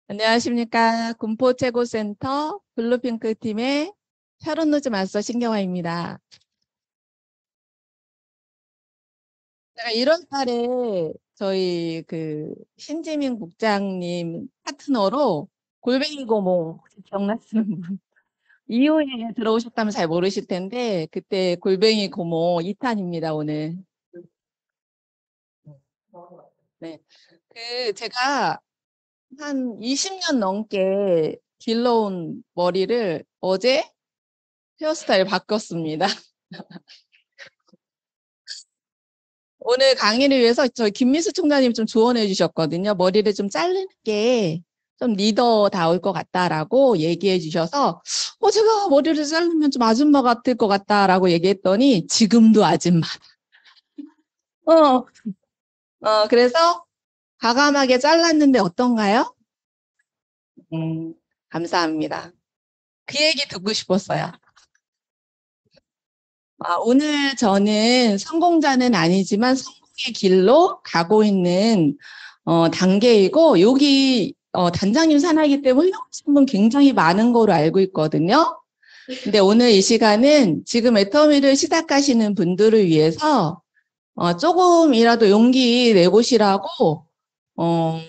안녕하십니까. 군포최고센터 블루핑크 팀의 샤론노즈 마스터 신경화입니다. 제가 1월 달에 저희 신지민 국장님 파트너로 골뱅이 고모 혹시 기억나시는 분? 이후에 들어오셨다면 잘 모르실 텐데 그때 골뱅이 고모 2탄입니다, 오늘. 네. 제가 한 20년 넘게 길러온 머리를 어제 헤어스타일 바꿨습니다. 오늘 강의를 위해서 저희 김미수 총장님 좀 조언해 주셨거든요. 머리를 좀 자르는 게 좀 리더다울 것 같다라고 얘기해 주셔서 제가 머리를 자르면 좀 아줌마 같을 것 같다라고 얘기했더니 지금도 아줌마. 어, 그래서 과감하게 잘랐는데 어떤가요? 감사합니다. 그 얘기 듣고 싶었어요. 오늘 저는 성공자는 아니지만 성공의 길로 가고 있는 단계이고 여기 단장님 산하이기 때문에 훌륭하신 분 굉장히 많은 거로 알고 있거든요. 근데 오늘 이 시간은 지금 애터미를 시작하시는 분들을 위해서 조금이라도 용기 내보시라고 한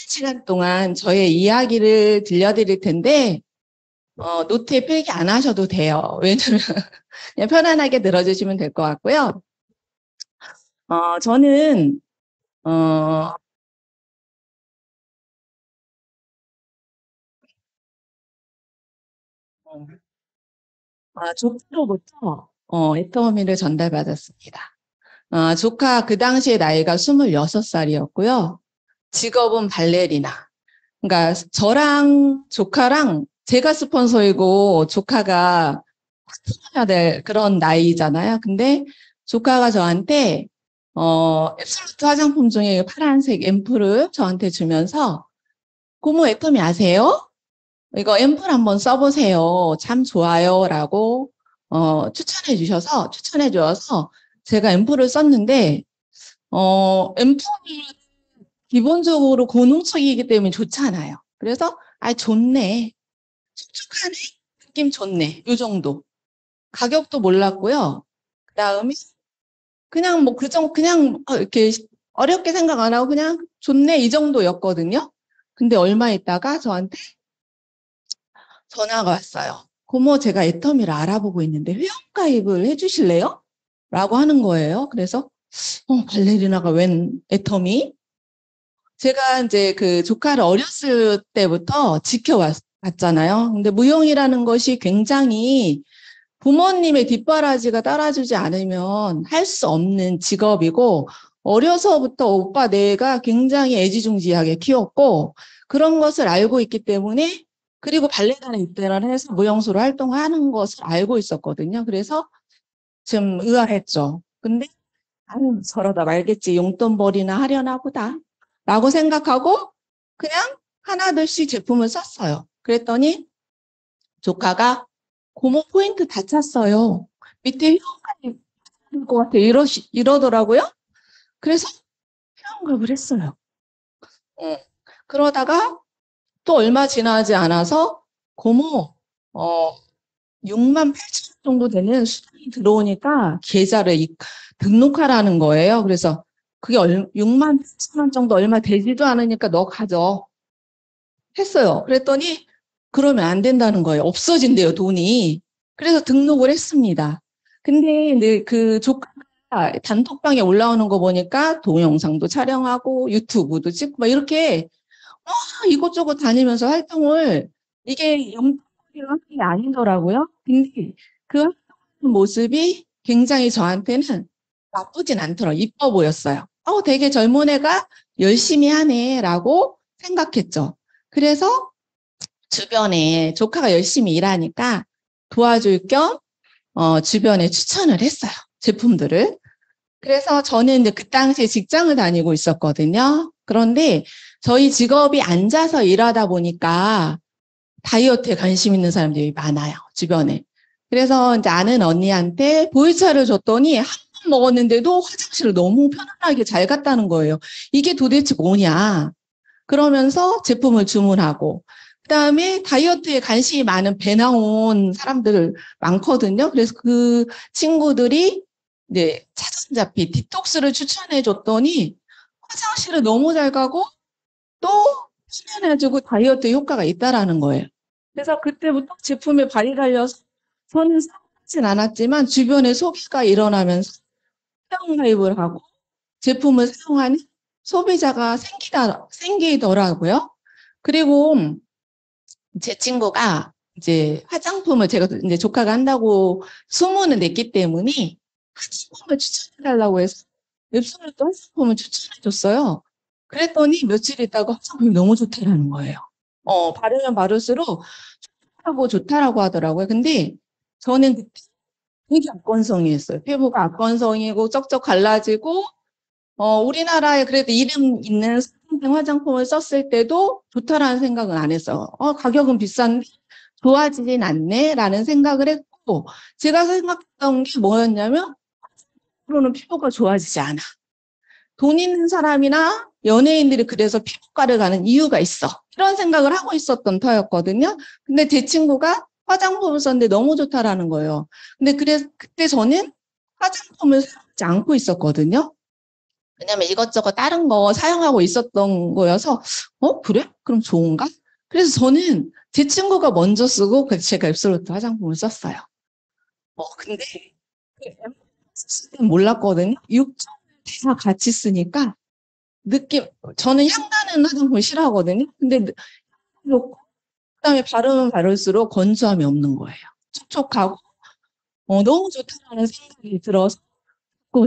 시간 동안 저의 이야기를 들려드릴 텐데 노트에 필기 안 하셔도 돼요. 왜냐면 그냥 편안하게 들어주시면 될 것 같고요. 저는 조카로부터 애터미를 전달받았습니다. 조카 그 당시에 나이가 26살이었고요. 직업은 발레리나. 그러니까 저랑 조카랑 제가 스폰서이고 조카가 해야 될 그런 나이잖아요. 근데 조카가 저한테 앱솔루트 화장품 중에 파란색 앰플을 저한테 주면서 고모 애터미 아세요? 이거 앰플 한번 써보세요. 참 좋아요. 라고 추천해 주셔서 제가 앰플을 썼는데 앰플이 기본적으로 고농축이기 때문에 좋잖아요. 그래서 좋네. 촉촉하네. 느낌 좋네. 요 정도. 가격도 몰랐고요. 그다음에 그냥 뭐 그냥 이렇게 어렵게 생각 안 하고 그냥 좋네 이 정도였거든요. 근데 얼마 있다가 저한테 전화가 왔어요. 고모 제가 애터미를 알아보고 있는데 회원가입을 해주실래요? 라고 하는 거예요. 그래서 발레리나가 웬 애터미? 제가 이제 그 조카를 어렸을 때부터 지켜왔잖아요. 근데 무용이라는 것이 굉장히 부모님의 뒷바라지가 따라주지 않으면 할 수 없는 직업이고 어려서부터 오빠 내가 굉장히 애지중지하게 키웠고 그런 것을 알고 있기 때문에 그리고 발레단에 입대를 해서 무용수로 활동하는 것을 알고 있었거든요. 그래서 좀 의아했죠. 근데 저러다 말겠지. 용돈벌이나 하려나 보다. 라고 생각하고 그냥 하나둘씩 제품을 샀어요. 그랬더니 조카가 고모 포인트 다 찼어요. 밑에 회원가입 될것 같아. 이러더라고요. 그래서 회원가입을 했어요. 그러다가 또 얼마 지나지 않아서 고모 6만 8천 원 정도 되는 수당이 들어오니까 계좌를 등록하라는 거예요. 그래서 그게 6만 8천 원 정도 얼마 되지도 않으니까 너 가져 했어요. 그랬더니 그러면 안 된다는 거예요. 없어진대요, 돈이. 그래서 등록을 했습니다. 근데 그 조카가 단톡방에 올라오는 거 보니까 동영상도 촬영하고 유튜브도 찍고 막 이렇게 이곳저곳 다니면서 활동을 이게 영상이라는 게 아니더라고요. 근데 그 모습이 굉장히 저한테는 나쁘진 않더라고요. 이뻐 보였어요. 되게 젊은 애가 열심히 하네라고 생각했죠. 그래서 주변에 조카가 열심히 일하니까 도와줄 겸 주변에 추천을 했어요. 제품들을. 그래서 저는 이제 그 당시에 직장을 다니고 있었거든요. 그런데 저희 직업이 앉아서 일하다 보니까 다이어트에 관심 있는 사람들이 많아요. 주변에. 그래서 이제 아는 언니한테 보이차를 줬더니 한 번 먹었는데도 화장실을 너무 편안하게 잘 갔다는 거예요. 이게 도대체 뭐냐? 그러면서 제품을 주문하고, 그 다음에 다이어트에 관심이 많은 배 나온 사람들 많거든요. 그래서 그 친구들이 이제 차전자피 디톡스를 추천해 줬더니 화장실을 너무 잘 가고 또 수면해주고 다이어트 효과가 있다라는 거예요. 그래서 그때부터 제품에 발이 달려서 저는 사진 않았지만 주변에 소비가 일어나면서 회원 가입을 하고 제품을 사용하는 소비자가 생기더라고요. 그리고 제 친구가 이제 화장품을 제가 이제 조카가 한다고 소문을 냈기 때문에 화장품을 추천해달라고 해서 웹소를 또 화장품을 추천해줬어요. 그랬더니 며칠 있다가 화장품이 너무 좋다라는 거예요. 바르면 바를수록 좋다라고 하더라고요. 근데 저는 그때 되게 악건성이었어요. 피부가 악건성이고 쩍쩍 갈라지고 우리나라에 그래도 이름 있는 스킨케어 화장품을 썼을 때도 좋다라는 생각은 안 했어요. 가격은 비싼데 좋아지진 않네라는 생각을 했고, 제가 생각했던 게 뭐였냐면 앞으로는 피부가 좋아지지 않아. 돈 있는 사람이나 연예인들이 그래서 피부과를 가는 이유가 있어. 이런 생각을 하고 있었던 터였거든요. 근데 제 친구가 화장품을 썼는데 너무 좋다라는 거예요. 근데 그때 저는 화장품을 사지 않고 있었거든요. 왜냐면 이것저것 다른 거 사용하고 있었던 거여서, 그래? 그럼 좋은가? 그래서 저는 제 친구가 먼저 쓰고, 그래서 제가 앱솔루트 화장품을 썼어요. 근데, 쓸 땐 몰랐거든요. 6종을 다 같이 쓰니까, 저는 향 나는 화장품을 싫어하거든요. 근데, 그 다음에 바르면 바를수록 건조함이 없는 거예요. 촉촉하고, 너무 좋다라는 생각이 들어서,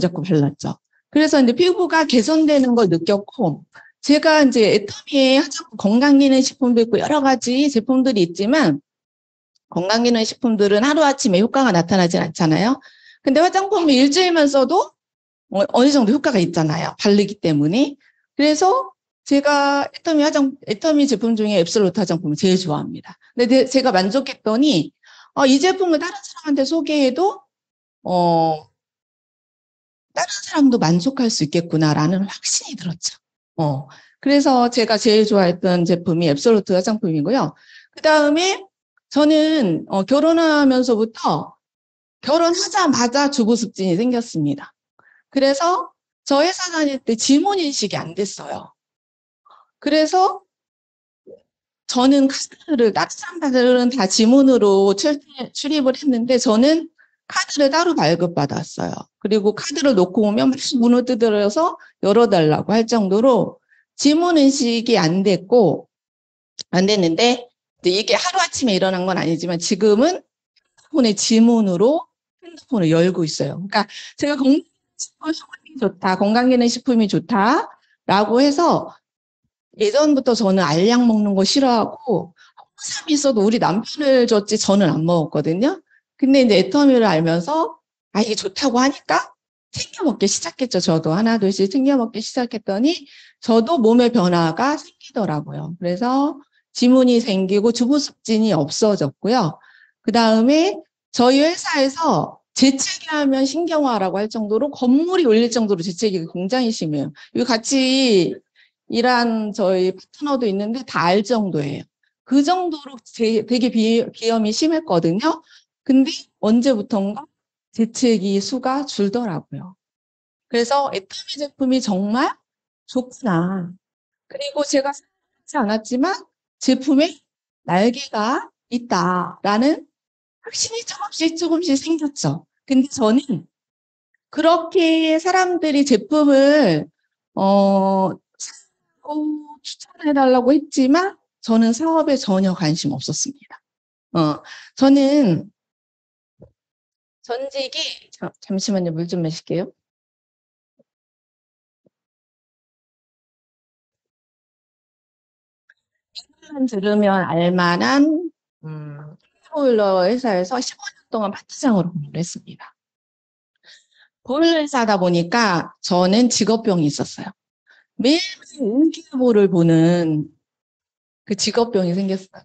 자꾸 발랐죠. 그래서 이제 피부가 개선되는 걸 느꼈고, 제가 이제 애터미에 건강기능식품도 있고 여러 가지 제품들이 있지만, 건강기능식품들은 하루아침에 효과가 나타나진 않잖아요. 근데 화장품을 일주일만 써도 어느 정도 효과가 있잖아요. 바르기 때문에. 그래서 제가 애터미 제품 중에 앱솔루트 화장품을 제일 좋아합니다. 근데 제가 만족했더니, 이 제품을 다른 사람한테 소개해도, 다른 사람도 만족할 수 있겠구나라는 확신이 들었죠. 그래서 제가 제일 좋아했던 제품이 앱솔루트 화장품이고요. 그 다음에 저는 결혼하면서부터 결혼하자마자 주부습진이 생겼습니다. 그래서 저 회사 다닐 때 지문 인식이 안 됐어요. 그래서 저는 카드를, 다른 사람들은 다 지문으로 출입을 했는데 저는 카드를 따로 발급받았어요. 그리고 카드를 놓고 오면 막 문을 두드려서 열어달라고 할 정도로 지문 인식이 안 됐는데 이게 하루아침에 일어난 건 아니지만 지금은 핸드폰의 지문으로 핸드폰을 열고 있어요. 그러니까 제가 건강식품이 좋다, 건강기능식품이 좋다라고 해서 예전부터 저는 알약 먹는 거 싫어하고 홍삼이 있어도 우리 남편을 줬지 저는 안 먹었거든요. 근데 이제 애터미를 알면서 이게 좋다고 하니까 챙겨 먹기 시작했죠. 저도 하나 둘씩 챙겨 먹기 시작했더니 저도 몸의 변화가 생기더라고요. 그래서 지문이 생기고 주부습진이 없어졌고요. 그 다음에 저희 회사에서 재채기 하면 신경화라고 할 정도로 건물이 울릴 정도로 재채기가 굉장히 심해요. 이거 같이 일한 저희 파트너도 있는데 다 알 정도예요. 그 정도로 되게 비염이 심했거든요. 근데 언제부턴가 재채기 수가 줄더라고요. 그래서 애터미 제품이 정말 좋구나. 그리고 제가 생각하지 않았지만 제품에 날개가 있다라는 확신이 조금씩 생겼죠. 근데 저는 그렇게 사람들이 제품을 추천해달라고 했지만 저는 사업에 전혀 관심 없었습니다. 저는 전직이 잠시만요. 물 좀 마실게요. 이것만 들으면 알만한 보일러 회사에서 15년 동안 파트장으로 근무를 했습니다. 보일러 회사다 보니까 저는 직업병이 있었어요. 매일매일 일기예보를 보는 그 직업병이 생겼어요.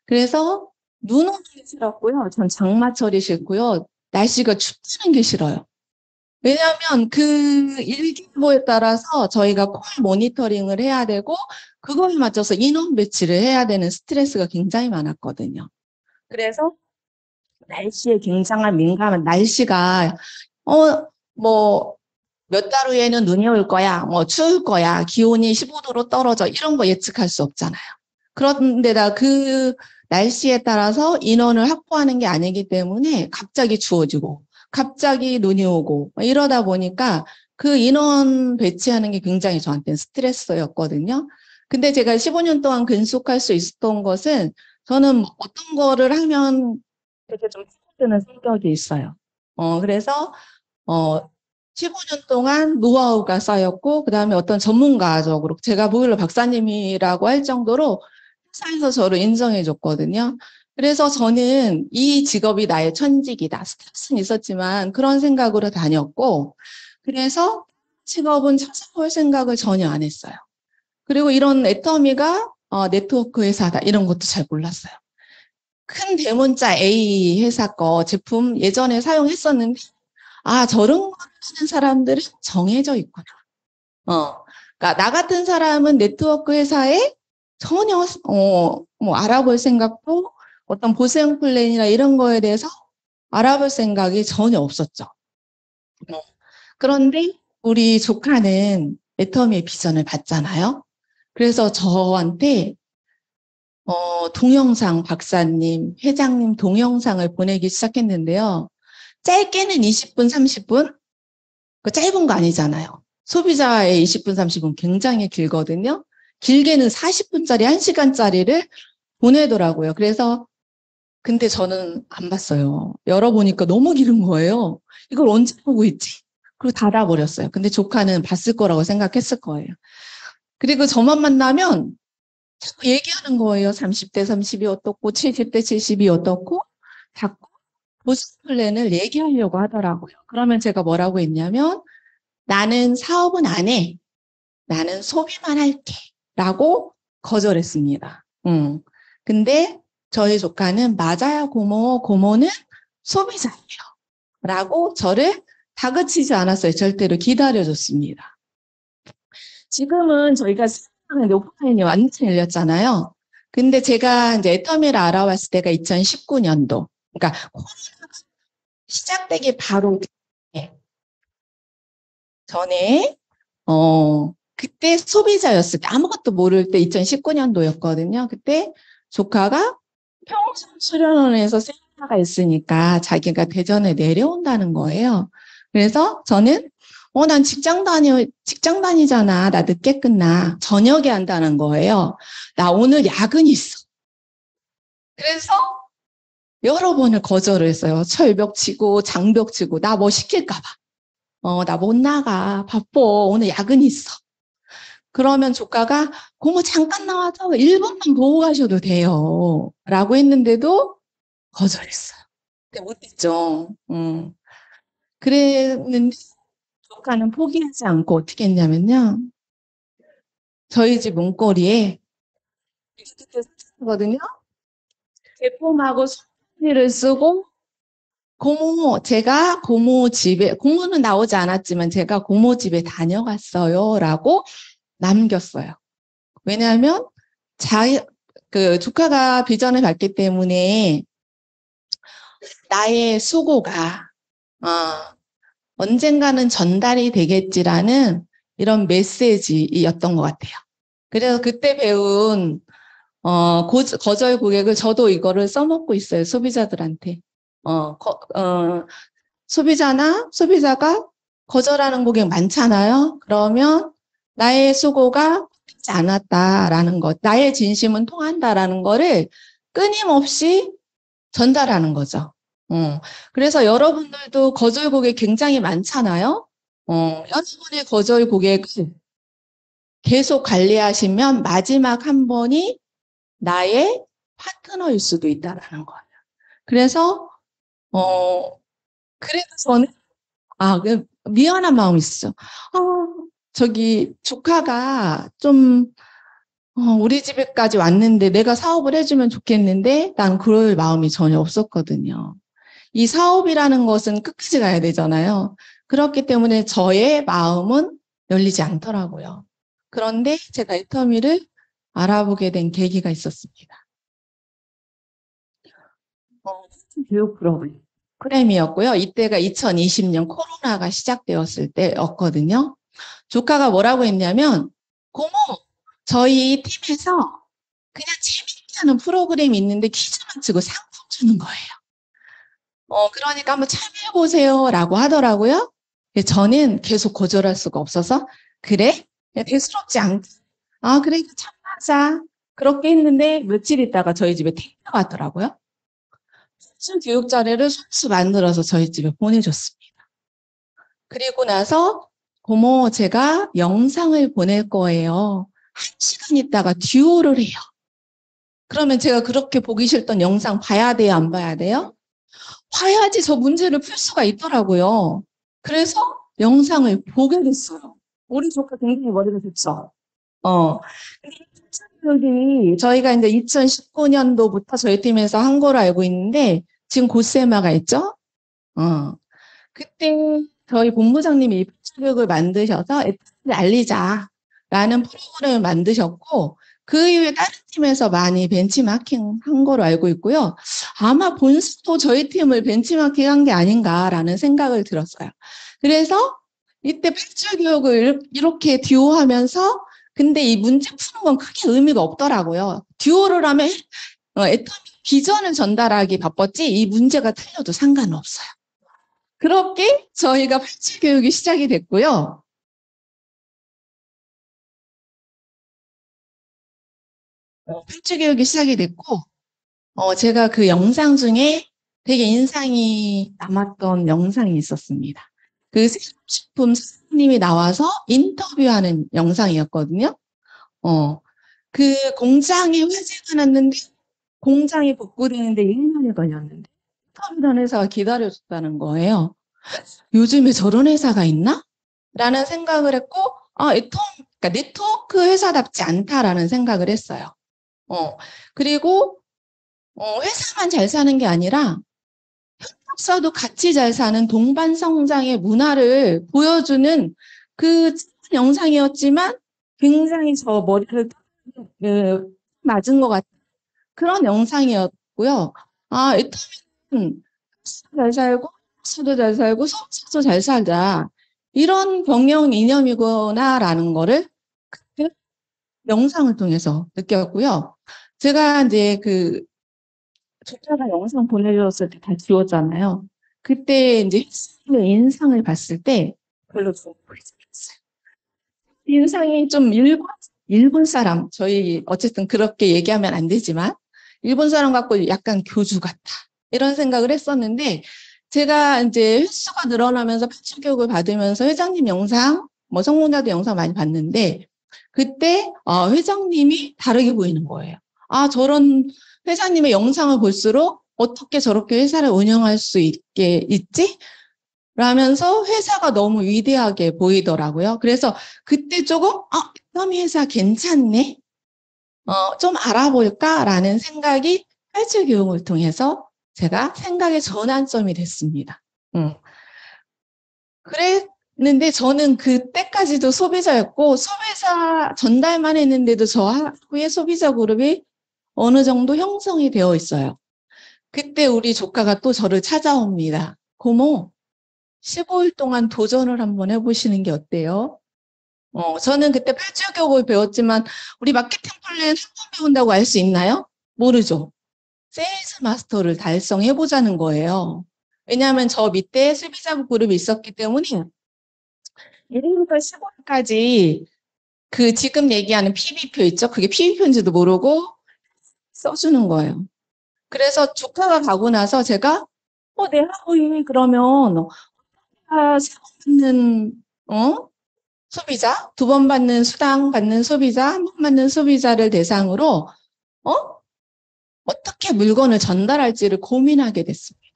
그래서 눈 오는 게 싫었고요. 전 장마철이 싫고요. 날씨가 춥다는 게 싫어요. 왜냐하면 그 일기예보에 따라서 저희가 콜 모니터링을 해야 되고 그거에 맞춰서 인원 배치를 해야 되는 스트레스가 굉장히 많았거든요. 그래서 날씨에 굉장한 민감한 날씨가 뭐 몇 달 후에는 눈이 올 거야, 뭐 추울 거야, 기온이 15도로 떨어져 이런 거 예측할 수 없잖아요. 그런데다 그 날씨에 따라서 인원을 확보하는 게 아니기 때문에 갑자기 추워지고 갑자기 눈이 오고 이러다 보니까 그 인원 배치하는 게 굉장히 저한테는 스트레스였거든요. 근데 제가 15년 동안 근속할 수 있었던 것은 저는 어떤 거를 하면 되게 좀 뜨는 성격이 있어요. 그래서 15년 동안 노하우가 쌓였고, 그 다음에 어떤 전문가적으로, 제가 보일러 박사님이라고 할 정도로 회사에서 저를 인정해 줬거든요. 그래서 저는 이 직업이 나의 천직이다. 스트레스는 있었지만 그런 생각으로 다녔고, 그래서 직업은 찾아볼 생각을 전혀 안 했어요. 그리고 이런 애터미가 네트워크 회사다. 이런 것도 잘 몰랐어요. 큰 대문자 A 회사 거 제품 예전에 사용했었는데, 저런 거 하는 사람들은 정해져 있구나. 그러니까 나 같은 사람은 네트워크 회사에 전혀 뭐 알아볼 생각도 어떤 보생 플랜이나 이런 거에 대해서 알아볼 생각이 전혀 없었죠. 그런데 우리 조카는 애터미의 비전을 봤잖아요. 그래서 저한테 동영상 박사님, 회장님 동영상을 보내기 시작했는데요. 짧게는 20분, 30분? 그 짧은 거 아니잖아요. 소비자의 20분, 30분 굉장히 길거든요. 길게는 40분짜리, 1시간짜리를 보내더라고요. 그래서 근데 저는 안 봤어요. 열어보니까 너무 길은 거예요. 이걸 언제 보고 있지? 그리고 닫아버렸어요. 근데 조카는 봤을 거라고 생각했을 거예요. 그리고 저만 만나면 자꾸 얘기하는 거예요. 30대 30이 어떻고 70대 70이 어떻고 자꾸 보스 플랜을 얘기하려고 하더라고요. 그러면 제가 뭐라고 했냐면 나는 사업은 안 해. 나는 소비만 할게. 라고 거절했습니다. 근데 저희 조카는 맞아요, 고모. 고모는 소비자예요. 라고 저를 다그치지 않았어요. 절대로 기다려줬습니다. 지금은 저희가 생각하는데 오프라인이 완전히 열렸잖아요. 근데 제가 이제 애터미를 알아봤을 때가 2019년도. 그러니까 코로나가 시작되기 바로 전에 그때 소비자였을 때 아무것도 모를 때 2019년도였거든요. 그때 조카가 평생 수련원에서 세미나가 있으니까 자기가 대전에 내려온다는 거예요. 그래서 저는 난 직장 다니잖아. 나 늦게 끝나. 저녁에 한다는 거예요. 나 오늘 야근 있어. 그래서 여러 번을 거절을 했어요. 철벽 치고 장벽 치고 나 뭐 시킬까 봐. 나 못 나가. 바빠. 오늘 야근 있어. 그러면 조카가 고모 잠깐 나와서 1분만 보고 가셔도 돼요. 라고 했는데도 거절했어요. 근데 못했죠. 그랬는데 조카는 포기하지 않고 어떻게 했냐면요. 저희 집 문고리에 그때 거든요. 제품하고 소리를 쓰고 제가 고모 집에 고모는 나오지 않았지만 제가 고모 집에 다녀갔어요. 라고 남겼어요. 왜냐하면 그 조카가 비전을 봤기 때문에 나의 수고가 언젠가는 전달이 되겠지라는 이런 메시지였던 것 같아요. 그래서 그때 배운 거절 고객을 저도 이거를 써먹고 있어요. 소비자들한테. 소비자가 거절하는 고객 많잖아요. 그러면 나의 수고가 하지 않았다라는 것, 나의 진심은 통한다라는 거를 끊임없이 전달하는 거죠. 그래서 여러분들도 거절 고객 굉장히 많잖아요. 여러분의 거절 고객을 계속 관리하시면 마지막 한 번이 나의 파트너일 수도 있다라는 거예요. 그래서 그래서 저는 미안한 마음이 있어요. 저기 조카가 좀 우리 집에까지 왔는데 내가 사업을 해주면 좋겠는데 난 그럴 마음이 전혀 없었거든요. 이 사업이라는 것은 끝까지 가야 되잖아요. 그렇기 때문에 저의 마음은 열리지 않더라고요. 그런데 제가 애터미를 알아보게 된 계기가 있었습니다. 교육 프로그램이었고요. 이때가 2020년 코로나가 시작되었을 때였거든요. 조카가 뭐라고 했냐면, 고모, 저희 팀에서 그냥 재밌게 하는 프로그램이 있는데 퀴즈만 치고 상품 주는 거예요. 그러니까 한번 참여해보세요 라고 하더라고요. 저는 계속 거절할 수가 없어서, 그래? 대수롭지 않게. 아, 그래, 참여하자. 그렇게 했는데 며칠 있다가 저희 집에 택배가 왔더라고요. 교육 자료를 손수 만들어서 저희 집에 보내줬습니다. 그리고 나서 고모 제가 영상을 보낼 거예요. 1시간 있다가 듀오를 해요. 그러면 제가 그렇게 보기 싫던 영상 봐야 돼요? 안 봐야 돼요? 봐야지 저 문제를 풀 수가 있더라고요. 그래서 영상을 보게 됐어요. 우리 조카 굉장히 머리가 좋죠. 교육이 저희가 이제 2019년도부터 저희 팀에서 한 거로 알고 있는데 지금 곧세마가 있죠? 그때 저희 본부장님이 교육을 만드셔서 애들을 알리자라는 프로그램을 만드셨고 그 이후에 다른 팀에서 많이 벤치마킹 한 거로 알고 있고요. 아마 본수도 저희 팀을 벤치마킹 한 게 아닌가라는 생각을 들었어요. 그래서 이때 발주 교육을 이렇게 듀오하면서 근데 이 문제 푸는 건 크게 의미가 없더라고요. 듀오를 하면 애터미 비전을 전달하기 바빴지 이 문제가 틀려도 상관은 없어요. 그렇게 저희가 발주 교육이 시작이 됐고요. 발주 교육이 시작이 됐고 제가 그 영상 중에 되게 인상이 남았던 영상이 있었습니다. 그 식품 사장님이 나와서 인터뷰하는 영상이었거든요. 그 공장에 화재가 났는데 공장이 복구되는데 1년이 걸렸는데 인터뷰한 회사가 기다려줬다는 거예요. 요즘에 저런 회사가 있나? 라는 생각을 했고 그러니까 네트워크 회사답지 않다라는 생각을 했어요. 그리고 회사만 잘 사는 게 아니라 협력사도 같이 잘 사는 동반 성장의 문화를 보여주는 그 영상이었지만 굉장히 저 머리를 맞은 것 같은 그런 영상이었고요. 애터미는 잘 살고 수도 잘 살고 소비자도 잘 살자 이런 경영 이념이구나라는 거를 그 영상을 통해서 느꼈고요. 제가 이제 그 조카가 영상 보내줬을 때 다 지웠잖아요. 그때 이제 인상을 봤을 때 별로 좋은 보이지 않았어요. 인상이 좀 일본 사람, 저희 어쨌든 그렇게 얘기하면 안 되지만 일본 사람 같고 약간 교주 같다. 이런 생각을 했었는데 제가 이제 횟수가 늘어나면서 파출 교육을 받으면서 회장님 영상, 뭐 성공자들 영상 많이 봤는데 그때 회장님이 다르게 보이는 거예요. 저런 회장님의 영상을 볼수록 어떻게 저렇게 회사를 운영할 수 있지? 라면서 회사가 너무 위대하게 보이더라고요. 그래서 그때 조금 애터미 회사 괜찮네? 좀 알아볼까라는 생각이 활주 교육을 통해서 제가 생각의 전환점이 됐습니다. 그랬는데 저는 그때까지도 소비자였고 소비자 전달만 했는데도 저 후에 소비자 그룹이 어느 정도 형성이 되어 있어요. 그때 우리 조카가 또 저를 찾아옵니다. 고모, 15일 동안 도전을 한번 해보시는 게 어때요? 저는 그때 팔주 교육을 배웠지만 우리 마케팅 플랜 한 번 배운다고 알 수 있나요? 모르죠. 세일즈 마스터를 달성해보자는 거예요. 왜냐하면 저 밑에 소비자 그룹이 있었기 때문에 1일부터 15일까지 그 지금 얘기하는 PB표 있죠? 그게 PB표인지도 모르고 써주는 거예요. 그래서 조카가 가고 나서 제가 내 하루에 그러면 세번 받는 소비자, 2번 받는 수당 받는 소비자, 1번 받는 소비자를 대상으로 어떻게 물건을 전달할지를 고민하게 됐습니다.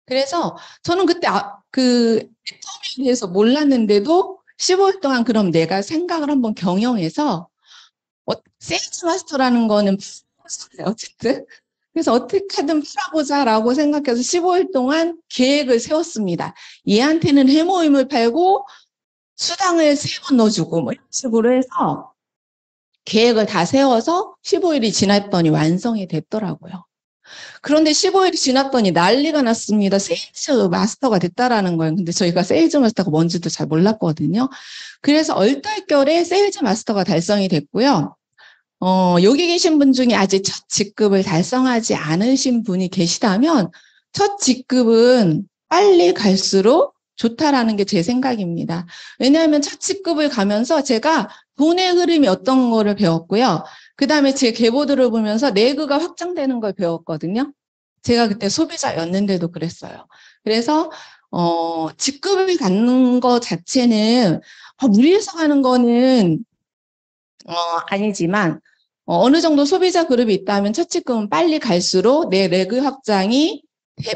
그래서 저는 그때 애터미에 대해서 몰랐는데도 15일 동안 그럼 내가 생각을 한번 경영해서 세일즈 마스터라는 거는 어쨌든 그래서 어떻게든 팔아보자라고 생각해서 15일 동안 계획을 세웠습니다. 얘한테는 해모임을 팔고 수당을 3번 넣어주고 뭐 이런 식으로 해서 계획을 다 세워서 15일이 지났더니 완성이 됐더라고요. 그런데 15일이 지났더니 난리가 났습니다. 세일즈 마스터가 됐다라는 거예요. 근데 저희가 세일즈 마스터가 뭔지도 잘 몰랐거든요. 그래서 얼떨결에 세일즈 마스터가 달성이 됐고요. 여기 계신 분 중에 아직 첫 직급을 달성하지 않으신 분이 계시다면 첫 직급은 빨리 갈수록 좋다라는 게 제 생각입니다. 왜냐하면 첫 직급을 가면서 제가 돈의 흐름이 어떤 거를 배웠고요. 그 다음에 제 계보들을 보면서 내구가 확장되는 걸 배웠거든요. 제가 그때 소비자였는데도 그랬어요. 그래서 직급을 갖는 것 자체는 무리해서 가는 거는 아니지만 어느 정도 소비자 그룹이 있다면 첫 직급은 빨리 갈수록 내 레그 확장이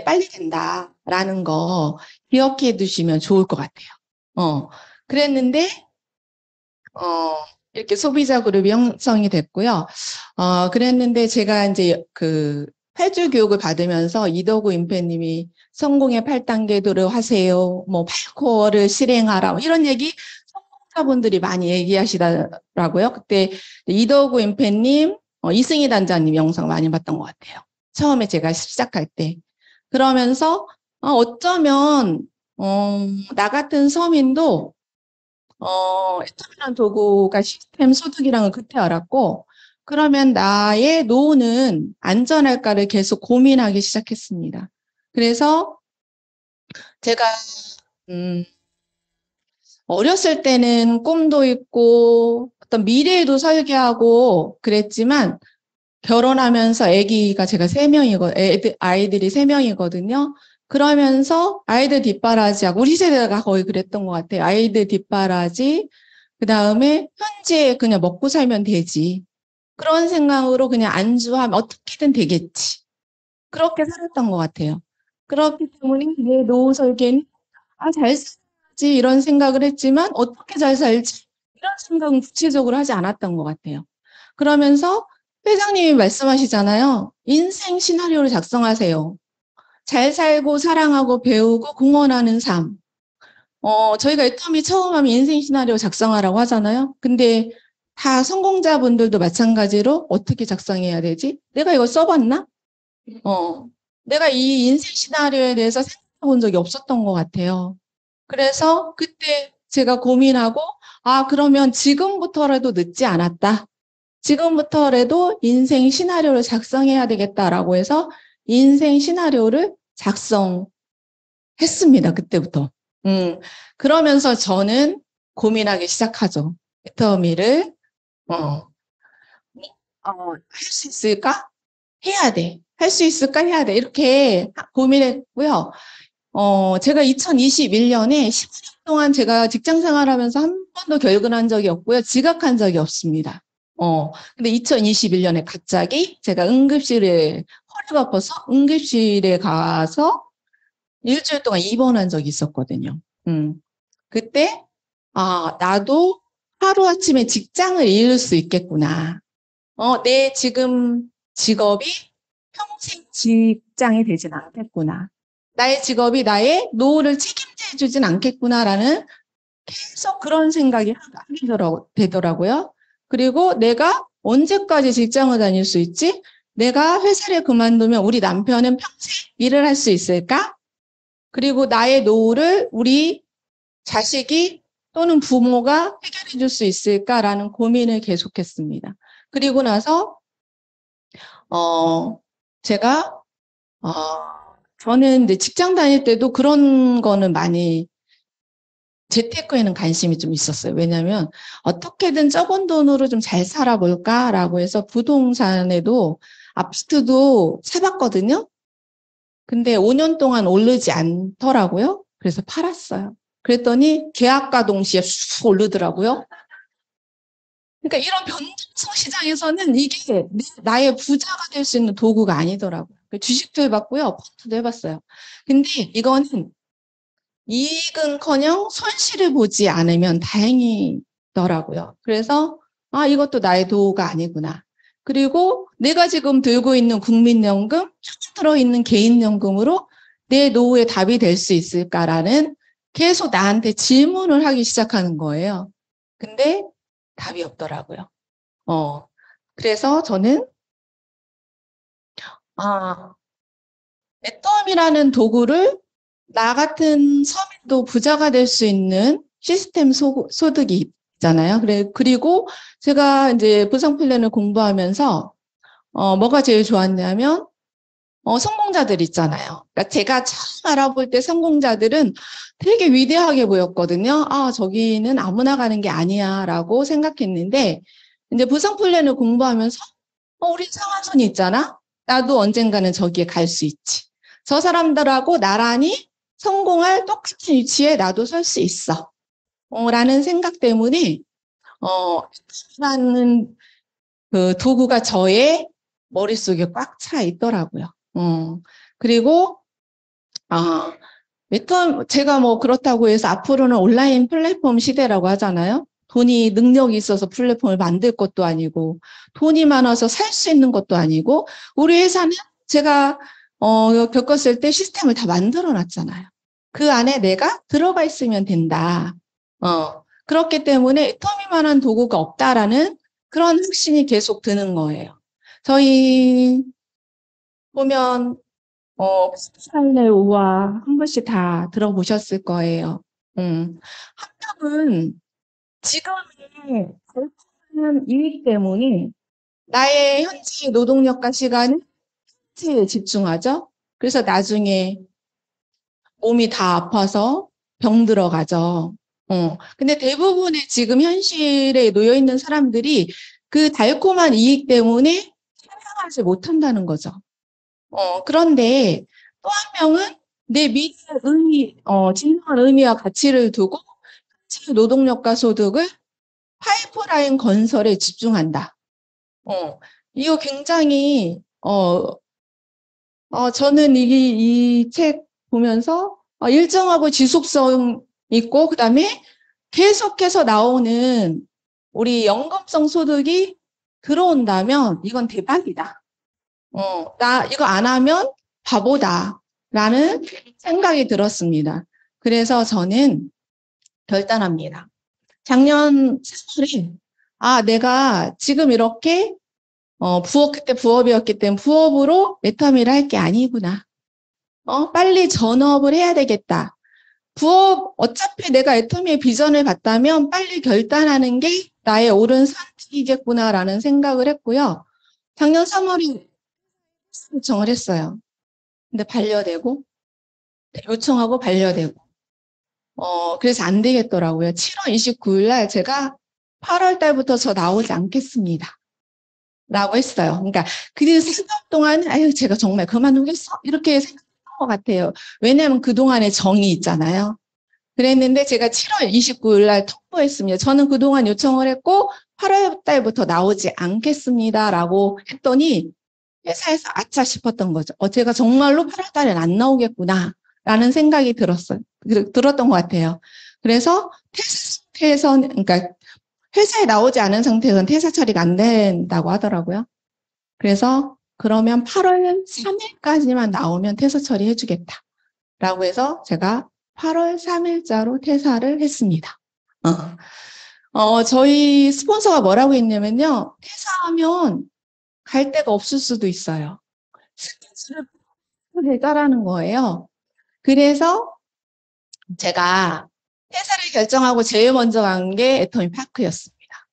빨리 된다라는 거 기억해 두시면 좋을 것 같아요. 그랬는데 이렇게 소비자 그룹이 형성이 됐고요. 그랬는데 제가 이제 그 8주 교육을 받으면서 이덕우 임페님이 성공의 8단계도를 하세요. 뭐 8코어를 실행하라. 뭐 이런 얘기 성공자분들이 많이 얘기하시더라고요. 그때 이덕우 임페님, 이승희 단장님 영상 많이 봤던 것 같아요. 처음에 제가 시작할 때. 그러면서 어쩌면 나 같은 서민도 애터미란 도구가 시스템 소득이랑은 그때 알았고, 그러면 나의 노후는 안전할까를 계속 고민하기 시작했습니다. 그래서 제가 어렸을 때는 꿈도 있고 어떤 미래에도 설계하고 그랬지만 결혼하면서 아기가 제가 아이들이 3명이거든요. 그러면서 아이들 뒷바라지하고 우리 세대가 거의 그랬던 것 같아요. 아이들 뒷바라지, 그 다음에 현재 그냥 먹고 살면 되지. 그런 생각으로 그냥 안주하면 어떻게든 되겠지. 그렇게 살았던 것 같아요. 그렇기 때문에 내 노후 설계는 잘 살지 이런 생각을 했지만 어떻게 잘 살지 이런 생각은 구체적으로 하지 않았던 것 같아요. 그러면서 회장님이 말씀하시잖아요. 인생 시나리오를 작성하세요. 잘 살고 사랑하고 배우고 공헌하는 삶. 저희가 애터미 처음 하면 인생 시나리오 작성하라고 하잖아요. 근데 다 성공자분들도 마찬가지로 어떻게 작성해야 되지? 내가 이거 써봤나? 내가 이 인생 시나리오에 대해서 생각해 본 적이 없었던 것 같아요. 그래서 그때 제가 고민하고, 그러면 지금부터라도 늦지 않았다. 지금부터라도 인생 시나리오를 작성해야 되겠다라고 해서 인생 시나리오를 작성했습니다. 그때부터. 그러면서 저는 고민하기 시작하죠. 애터미를 할 수 있을까? 해야 돼. 할 수 있을까? 해야 돼. 이렇게 고민했고요. 제가 2021년에 10년 동안 제가 직장 생활하면서 한 번도 결근한 적이 없고요. 지각한 적이 없습니다. 근데 2021년에 갑자기 제가 허리가 아파서 응급실에 가서 일주일 동안 입원한 적이 있었거든요. 그때, 나도 하루아침에 직장을 잃을 수 있겠구나. 내 지금 직업이 평생 직장이 되진 않겠구나. 나의 직업이 나의 노후를 책임져 주진 않겠구나라는 계속 그런 생각이 하게 되더라고요. 그리고 내가 언제까지 직장을 다닐 수 있지? 내가 회사를 그만두면 우리 남편은 평생 일을 할 수 있을까? 그리고 나의 노후를 우리 자식이 또는 부모가 해결해 줄 수 있을까라는 고민을 계속했습니다. 그리고 나서 제가 저는 이제 직장 다닐 때도 그런 거는 많이 재테크에는 관심이 좀 있었어요. 왜냐하면 어떻게든 적은 돈으로 좀 잘 살아볼까라고 해서 부동산에도 아파트도 사봤거든요. 근데 5년 동안 오르지 않더라고요. 그래서 팔았어요. 그랬더니 계약과 동시에 쑥 오르더라고요. 그러니까 이런 변동성 시장에서는 이게 나의 부자가 될 수 있는 도구가 아니더라고요. 주식도 해봤고요. 펀드도 해봤어요. 근데 이거는 이익은커녕 손실을 보지 않으면 다행이더라고요. 그래서 이것도 나의 도구가 아니구나. 그리고 내가 지금 들고 있는 국민연금, 들어있는 개인연금으로 내 노후에 답이 될 수 있을까라는 계속 나한테 질문을 하기 시작하는 거예요. 근데 답이 없더라고요. 그래서 저는, 애텀이라는 도구를 나 같은 서민도 부자가 될 수 있는 시스템 소득이 있잖아요. 그리고 제가 이제 부상 플랜을 공부하면서, 뭐가 제일 좋았냐면, 성공자들 있잖아요. 그러니까 제가 처음 알아볼 때 성공자들은 되게 위대하게 보였거든요. 아, 저기는 아무나 가는 게 아니야 라고 생각했는데, 이제 부상 플랜을 공부하면서, 우리 상한선이 있잖아? 나도 언젠가는 저기에 갈 수 있지. 저 사람들하고 나란히 성공할 똑같은 위치에 나도 설 수 있어. 라는 생각 때문에, 라는 그 도구가 저의 머릿속에 꽉 차 있더라고요. 그리고, 제가 뭐 그렇다고 해서 앞으로는 온라인 플랫폼 시대라고 하잖아요. 돈이 능력이 있어서 플랫폼을 만들 것도 아니고, 돈이 많아서 살 수 있는 것도 아니고, 우리 회사는 제가, 겪었을 때 시스템을 다 만들어 놨잖아요. 그 안에 내가 들어가 있으면 된다. 그렇기 때문에 터미만한 도구가 없다라는 그런 확신이 계속 드는 거예요. 저희 보면 스타일의 우화 한 번씩 다 들어보셨을 거예요. 한 명은 지금의 걸쭉한 이익 때문에 나의 현재 노동력과 시간을 현재에 집중하죠. 그래서 나중에 몸이 다 아파서 병 들어가죠. 근데 대부분의 지금 현실에 놓여 있는 사람들이 그 달콤한 이익 때문에 살아가지 못한다는 거죠. 그런데 또 한 명은 내 미래의 의미, 진정한 의미와 가치를 두고 노동력과 소득을 파이프라인 건설에 집중한다. 이거 굉장히, 저는 이 책 보면서 일정하고 지속성 있고, 그 다음에 계속해서 나오는 우리 연금성 소득이 들어온다면 이건 대박이다. 나 이거 안 하면 바보다. 라는 생각이 들었습니다. 그래서 저는 결단합니다. 작년 3월에, 내가 지금 이렇게, 그때 부업이었기 때문에 부업으로 메터미를 할 게 아니구나. 빨리 전업을 해야 되겠다. 부업, 어차피 내가 애터미의 비전을 봤다면 빨리 결단하는 게 나의 옳은 선택이겠구나라는 생각을 했고요. 작년 3월에 요청을 했어요. 근데 반려되고, 요청하고 반려되고, 그래서 안 되겠더라고요. 7월 29일 날 제가 8월 달부터 저 나오지 않겠습니다. 라고 했어요. 그러니까 그 생각 동안, 아유, 제가 정말 그만두겠어? 이렇게 생각한 것 같아요. 왜냐하면 그동안에 정이 있잖아요. 그랬는데 제가 7월 29일 날 통보했습니다. 저는 그동안 요청을 했고 8월 달부터 나오지 않겠습니다. 라고 했더니 회사에서 아차 싶었던 거죠. 제가 정말로 8월 달엔 안 나오겠구나. 라는 생각이 들었던 것 같아요. 그래서 그러니까 회사에 나오지 않은 상태에서는 퇴사 처리가 안 된다고 하더라고요. 그래서 그러면 8월 3일까지만 나오면 퇴사 처리 해주겠다. 라고 해서 제가 8월 3일자로 퇴사를 했습니다. 저희 스폰서가 뭐라고 했냐면요. 퇴사하면 갈 데가 없을 수도 있어요. 스케줄을 해가라는 거예요. 그래서 제가 퇴사를 결정하고 제일 먼저 간 게 애터미 파크였습니다.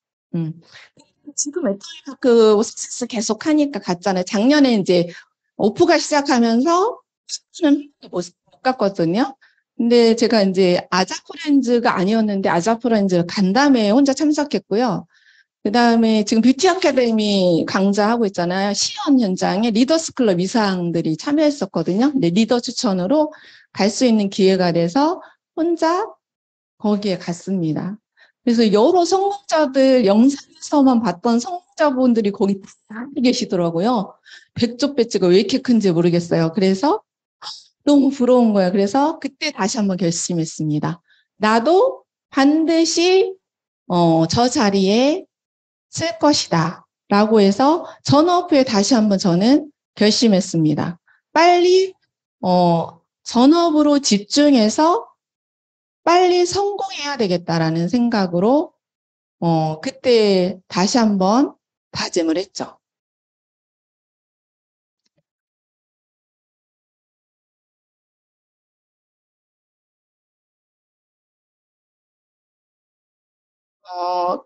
지금 애터미 파크 석세스 계속 하니까 갔잖아요. 작년에 이제 오프가 시작하면서 못 갔거든요. 근데 제가 이제 아자프렌즈가 아니었는데 아자프렌즈 간담회에 혼자 참석했고요. 그 다음에 지금 뷰티 아카데미 강좌하고 있잖아요. 시연 현장에 리더스 클럽 이사장들이 참여했었거든요. 근데 리더 추천으로 갈 수 있는 기회가 돼서 혼자 거기에 갔습니다. 그래서 여러 성공자들 영상에서만 봤던 성공자분들이 거기 다 계시더라고요. 백조 배지가 왜 이렇게 큰지 모르겠어요. 그래서 너무 부러운 거예요. 그래서 그때 다시 한번 결심했습니다. 나도 반드시 저 자리에 쓸 것이다. 라고 해서 전업에 다시 한번 저는 결심했습니다. 빨리 전업으로 집중해서 빨리 성공해야 되겠다라는 생각으로 그때 다시 한번 다짐을 했죠.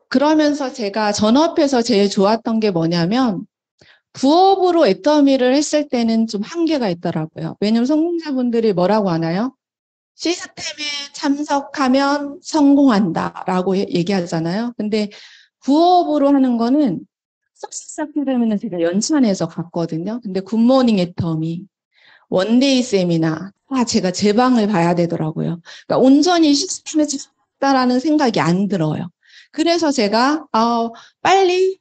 그러면서 제가 전업에서 제일 좋았던 게 뭐냐면 부업으로 애터미를 했을 때는 좀 한계가 있더라고요. 왜냐면 성공자분들이 뭐라고 하나요? 시스템에 참석하면 성공한다라고 얘기하잖아요. 근데 부업으로 하는 거는 석세스 아카데미는 제가 연찬에서 갔거든요. 근데 굿모닝 애터미, 원데이 세미나 다 제가 제 방을 봐야 되더라고요. 그러니까 온전히 시스템에 참석했다라는 생각이 안 들어요. 그래서 제가 빨리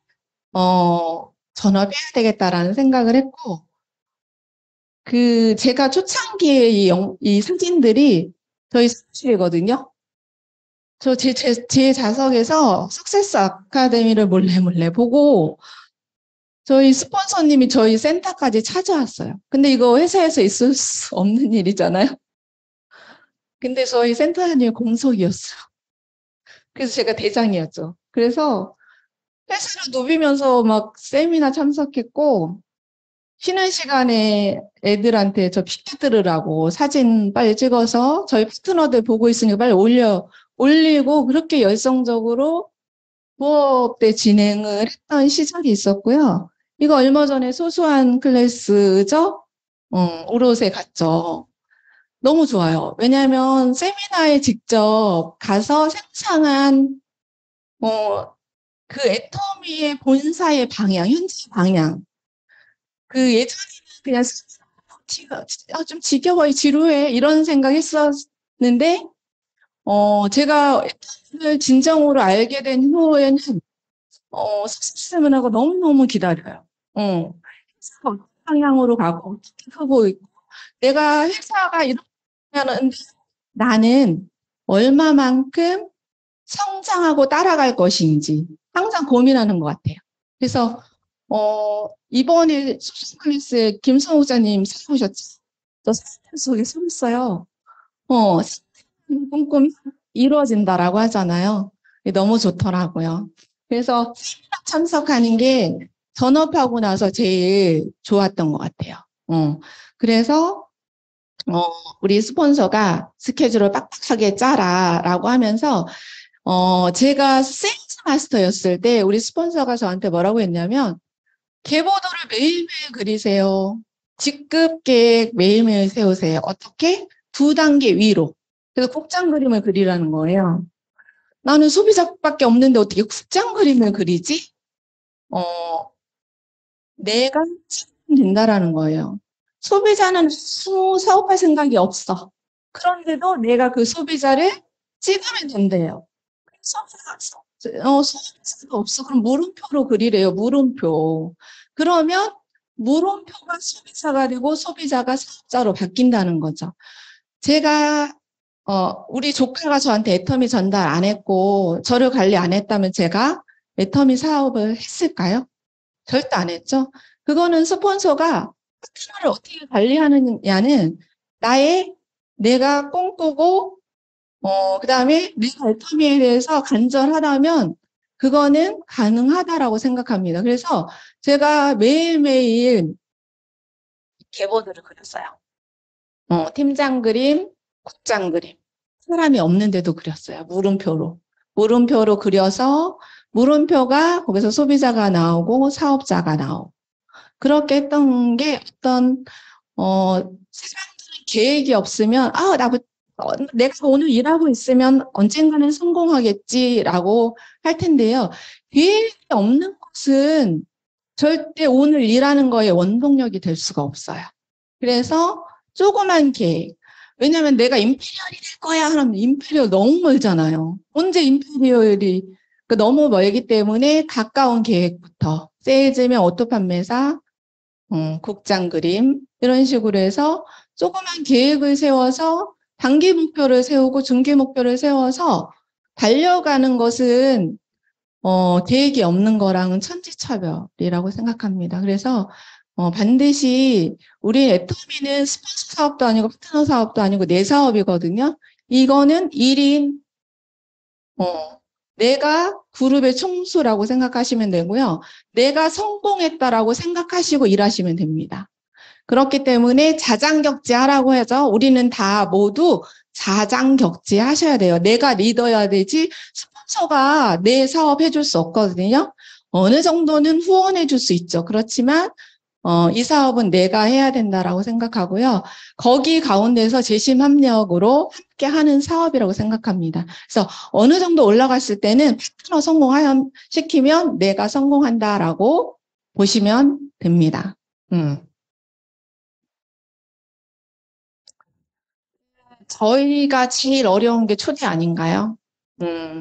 전업해야 되겠다라는 생각을 했고, 제가 초창기에 이 사진들이 저희 사무실이거든요. 제 좌석에서 석세스 아카데미를 몰래 보고, 저희 스폰서님이 저희 센터까지 찾아왔어요. 근데 이거 회사에서 있을 수 없는 일이잖아요. 근데 저희 센터장님 공석이었어요. 그래서 제가 대장이었죠. 그래서 회사를 누비면서 막 세미나 참석했고, 쉬는 시간에 애들한테 저 피켓 들으라고 사진 빨리 찍어서 저희 파트너들 보고 있으니까 빨리 올리고 그렇게 열성적으로 부업 때 진행을 했던 시절이 있었고요. 이거 얼마 전에 소소한 클래스죠? 오롯에 갔죠. 너무 좋아요. 왜냐하면 세미나에 직접 가서 생생한 그 애터미의 본사의 방향, 현재 방향. 예전에는 그냥 좀 지겨워, 지루해 이런 생각했었는데 제가 애터미를 진정으로 알게 된 후에는 석세스문하고 너무너무 기다려요. 어떤 방향으로 가고 어떻게 하고 있고 내가 회사가 이러면은 나는 얼마만큼 성장하고 따라갈 것인지 항상 고민하는 것 같아요. 그래서 이번에 소속클래스에 김성욱자님 사오셨죠? 저 사진 속에 숨었어요. 꿈꿈이 이루어진다라고 하잖아요. 너무 좋더라고요. 그래서 참석하는 게 전업하고 나서 제일 좋았던 것 같아요. 그래서 우리 스폰서가 스케줄을 빡빡하게 짜라라고 하면서 제가 세일즈 마스터였을 때 우리 스폰서가 저한테 뭐라고 했냐면 계보도를 매일매일 그리세요. 직급 계획 매일매일 세우세요. 어떻게? 2단계 위로. 그래서 국장 그림을 그리라는 거예요. 나는 소비자밖에 없는데 어떻게 국장 그림을 그리지? 내가 찍으면 된다라는 거예요. 소비자는 사업할 생각이 없어. 그런데도 내가 그 소비자를 찍으면 된대요. 소비자가 없어. 그럼 물음표로 그리래요. 물음표. 그러면 물음표가 소비자가 되고 소비자가 사업자로 바뀐다는 거죠. 제가 우리 조카가 저한테 애터미 전달 안 했고 저를 관리 안 했다면 제가 애터미 사업을 했을까요? 절대 안 했죠. 그거는 스폰서가 파트너를 어떻게 관리하느냐는 내가 꿈꾸고 그다음에 내가 애터미에 대해서 간절하다면 그거는 가능하다라고 생각합니다. 그래서 제가 매일매일 계보들을 그렸어요. 팀장 그림, 국장 그림. 사람이 없는데도 그렸어요. 물음표로 그려서 물음표가 거기서 소비자가 나오고 사업자가 나오고 그렇게 했던 게 사람들은 계획이 없으면 내가 오늘 일하고 있으면 언젠가는 성공하겠지라고 할 텐데요. 계획이 없는 것은 절대 오늘 일하는 거에 원동력이 될 수가 없어요. 그래서 조그만 계획. 왜냐면 내가 임페리얼이 될 거야 하면 임페리얼 너무 멀잖아요. 언제 임페리얼이 너무 멀기 때문에 가까운 계획부터 세일즈면 오토 판매사, 국장 그림 이런 식으로 해서 조그만 계획을 세워서 단기 목표를 세우고 중기 목표를 세워서 달려가는 것은 계획이 없는 거랑은 천지차별이라고 생각합니다. 그래서 반드시 우리 애터미는 스폰서 사업도 아니고 파트너 사업도 아니고 내 사업이거든요. 이거는 1인 내가 그룹의 총수라고 생각하시면 되고요. 내가 성공했다라고 생각하시고 일하시면 됩니다. 그렇기 때문에 자장격제하라고 해서 우리는 다 모두 자장격제 하셔야 돼요. 내가 리더여야 되지 스폰서가 내 사업 해줄 수 없거든요. 어느 정도는 후원해 줄 수 있죠. 그렇지만 이 사업은 내가 해야 된다라고 생각하고요. 거기 가운데서 재심 합력으로 함께 하는 사업이라고 생각합니다. 그래서 어느 정도 올라갔을 때는 파트너 시키면 내가 성공한다라고 보시면 됩니다. 저희가 제일 어려운 게 초대 아닌가요?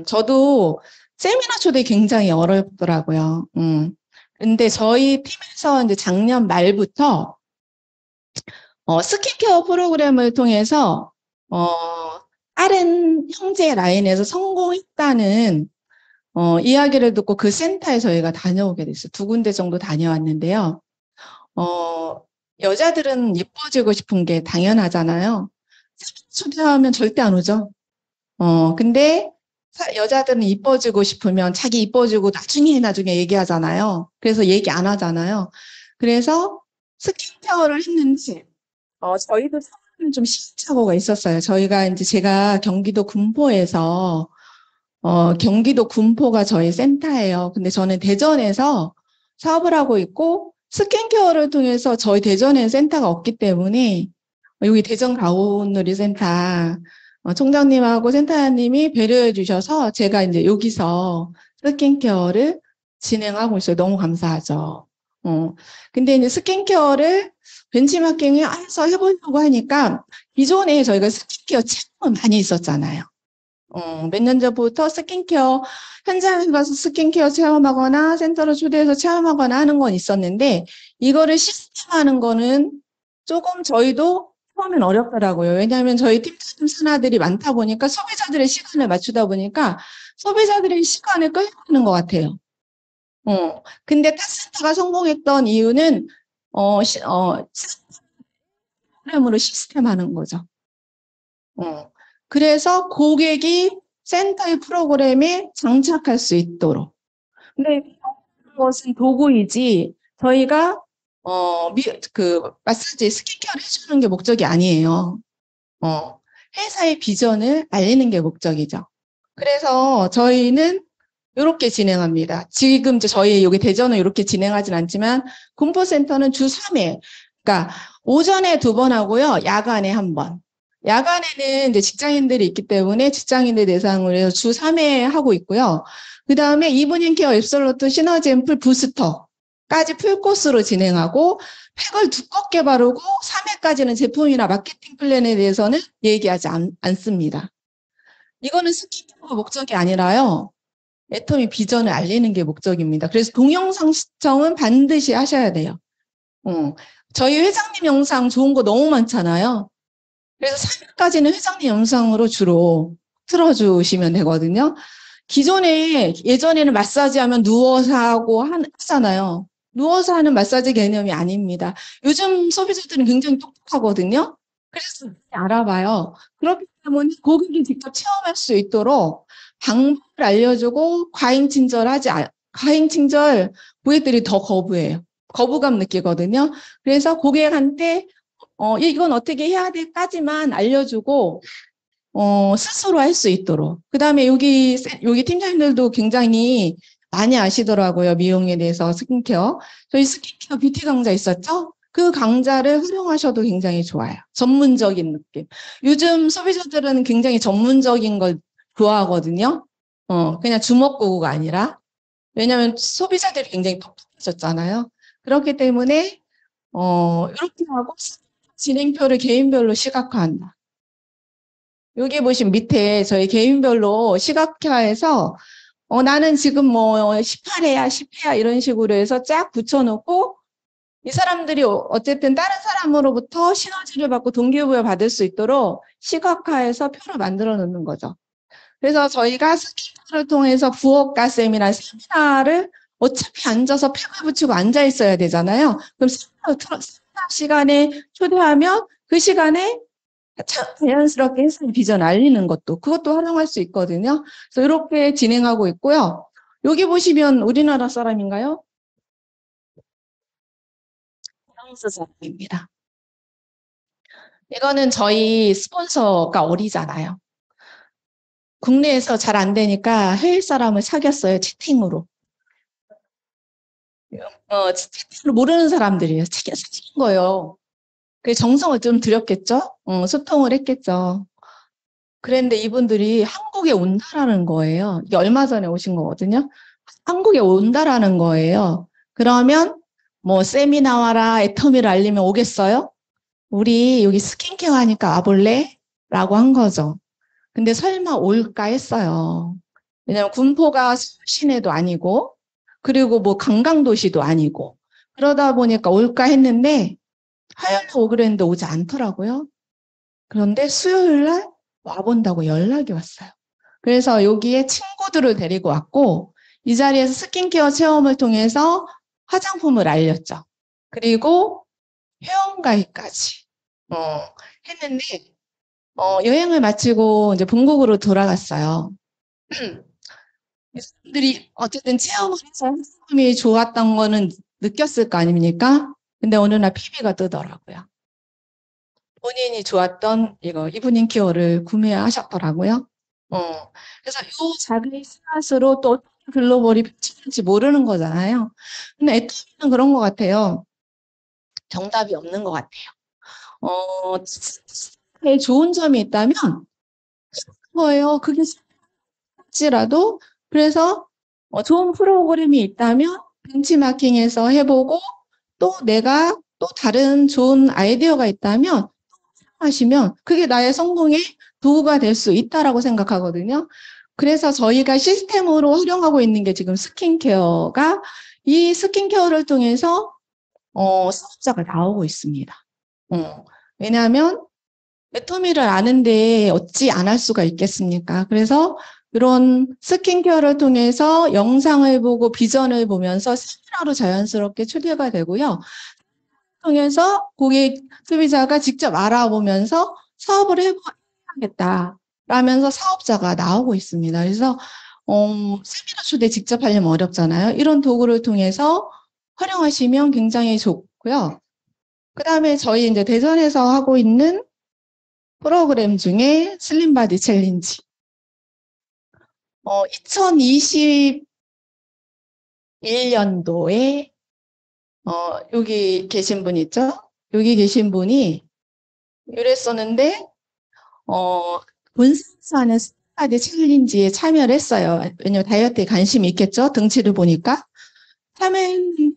저도 세미나 초대 굉장히 어렵더라고요. 근데 저희 팀에서 이제 작년 말부터 스킨케어 프로그램을 통해서 다른 형제 라인에서 성공했다는 이야기를 듣고 그 센터에 저희가 다녀오게 됐어요. 2군데 정도 다녀왔는데요. 여자들은 예뻐지고 싶은 게 당연하잖아요. 초대하면 절대 안 오죠. 근데 여자들은 이뻐지고 싶으면 자기 이뻐지고 나중에 얘기하잖아요. 그래서 얘기 안 하잖아요. 그래서 스킨케어를 했는지, 저희도 처음에는 좀 시행착오가 있었어요. 제가 경기도 군포에서, 경기도 군포가 저희 센터예요. 근데 저는 대전에서 사업을 하고 있고, 스킨케어를 통해서 저희 대전에 센터가 없기 때문에, 여기 대전 가온누리 센터, 총장님하고 센터장님이 배려해 주셔서 제가 이제 여기서 스킨케어를 진행하고 있어요. 너무 감사하죠. 근데 이제 스킨케어를 벤치마킹해서 해보려고 하니까 기존에 저희가 스킨케어 체험을 많이 있었잖아요. 몇 년 전부터 스킨케어 현장에 가서 스킨케어 체험하거나 센터로 초대해서 체험하거나 하는 건 있었는데 이거를 시스템화하는 거는 조금 저희도 처음엔 어렵더라고요. 왜냐하면 저희 팀 산하들이 많다 보니까 소비자들의 시간을 맞추다 보니까 소비자들의 시간을 끌어가는 것 같아요. 근데 탑센터가 성공했던 이유는 프로그램으로 시스템 하는 거죠. 그래서 고객이 센터의 프로그램에 장착할 수 있도록. 근데 그것은 도구이지 저희가 마사지 스킨케어를 해주는 게 목적이 아니에요. 회사의 비전을 알리는 게 목적이죠. 그래서 저희는 이렇게 진행합니다. 지금 이제 저희 여기 대전은 이렇게 진행하진 않지만 군포센터는 주 3회. 그러니까 오전에 2번 하고요. 야간에 1번. 야간에는 이제 직장인들이 있기 때문에 직장인들 대상으로 해서 주 3회 하고 있고요. 그 다음에 이브닝 케어 앱솔루트 시너지 앰플 부스터까지 풀코스로 진행하고 팩을 두껍게 바르고 3회까지는 제품이나 마케팅 플랜에 대해서는 얘기하지 않습니다. 이거는 스킨케어가 목적이 아니라요. 애터미 비전을 알리는 게 목적입니다. 그래서 동영상 시청은 반드시 하셔야 돼요. 저희 회장님 영상 좋은 거 너무 많잖아요. 그래서 3일까지는 회장님 영상으로 주로 틀어주시면 되거든요. 예전에는 마사지 하면 누워서 하고 하잖아요. 누워서 하는 마사지 개념이 아닙니다. 요즘 소비자들은 굉장히 똑똑하거든요. 그래서 알아봐요. 그렇기 때문에 고객이 직접 체험할 수 있도록 방법을 알려주고 과잉친절 고객들이 더 거부해요. 거부감 느끼거든요. 그래서 고객한테 이건 어떻게 해야 돼까지만 알려주고 스스로 할 수 있도록. 그 다음에 여기 팀장님들도 굉장히 많이 아시더라고요. 미용에 대해서 스킨케어. 저희 스킨케어 뷰티 강좌 있었죠? 그 강좌를 활용하셔도 굉장히 좋아요. 전문적인 느낌. 요즘 소비자들은 굉장히 전문적인 걸 좋아하거든요. 그냥 주먹구구가 아니라. 왜냐하면 소비자들이 굉장히 똑똑해졌잖아요. 그렇기 때문에 이렇게 하고 진행표를 개인별로 시각화한다. 여기 보시면 밑에 저희 개인별로 시각화해서 나는 지금 뭐 18회야, 10회야 이런 식으로 해서 쫙 붙여놓고 이 사람들이 어쨌든 다른 사람으로부터 시너지를 받고 동기부여 받을 수 있도록 시각화해서 표를 만들어 놓는 거죠. 그래서 저희가 스킨케어를 통해서 부엌가쌤이나 세미나를 어차피 앉아서 팩을 붙이고 앉아 있어야 되잖아요. 그럼 세미나 시간에 초대하면 그 시간에 자연스럽게 햇살 비전 알리는 것도 그것도 활용할 수 있거든요. 그래서 이렇게 진행하고 있고요. 여기 보시면 우리나라 사람인가요? 프랑스 사람입니다. 이거는 저희 스폰서가 어리잖아요. 국내에서 잘 안 되니까 해외 사람을 사귀었어요. 채팅으로. 채팅으로 모르는 사람들이에요. 사귄 거예요. 그 정성을 좀 들였겠죠? 소통을 했겠죠. 그런데 이분들이 한국에 온다라는 거예요. 이게 얼마 전에 오신 거거든요. 한국에 온다라는 거예요. 그러면 뭐 세미나 와라, 애터미를 알리면 오겠어요? 우리 여기 스킨케어 하니까 와볼래? 라고 한 거죠. 근데 설마 올까 했어요. 왜냐면 군포가 시내도 아니고 그리고 뭐 관광도시도 아니고 그러다 보니까 올까 했는데 화요일에 오기로 했는데 오지 않더라고요. 그런데 수요일 날 와본다고 연락이 왔어요. 그래서 여기에 친구들을 데리고 왔고 이 자리에서 스킨케어 체험을 통해서 화장품을 알렸죠. 그리고 회원가입까지 했는데 여행을 마치고 이제 본국으로 돌아갔어요. 이 사람들이 어쨌든 체험을 해서 상품이 좋았던 거는 느꼈을 거 아닙니까? 근데 어느 날 PB가 뜨더라고요. 본인이 좋았던 이거 이브닝 키어를 구매하셨더라고요. 그래서 이 작은 씨앗으로 또 어떻게 글로벌이 펼쳐질지 모르는 거잖아요. 근데 애터미는 그런 것 같아요. 정답이 없는 것 같아요. 좋은 점이 있다면 거예요. 그게 실지라도 그래서 좋은 프로그램이 있다면 벤치마킹해서 해보고 또 내가 또 다른 좋은 아이디어가 있다면 하시면 그게 나의 성공의 도구가 될 수 있다라고 생각하거든요. 그래서 저희가 시스템으로 활용하고 있는 게 지금 스킨케어가 이 스킨케어를 통해서 사업자가 나오고 있습니다. 왜냐하면 애터미를 아는데 어찌 안 할 수가 있겠습니까? 그래서 이런 스킨케어를 통해서 영상을 보고 비전을 보면서 세미나로 자연스럽게 초대가 되고요. 통해서 고객 소비자가 직접 알아보면서 사업을 해야겠다 라면서 사업자가 나오고 있습니다. 그래서 세미나 초대 직접 하려면 어렵잖아요. 이런 도구를 통해서 활용하시면 굉장히 좋고요. 그 다음에 저희 이제 대전에서 하고 있는 프로그램 중에 슬림바디 챌린지. 2021년도에 여기 계신 분 있죠? 여기 계신 분이 이랬었는데 본사에서 하는 슬림바디 챌린지에 참여를 했어요. 왜냐면 다이어트에 관심이 있겠죠? 등치를 보니까. 참여했는데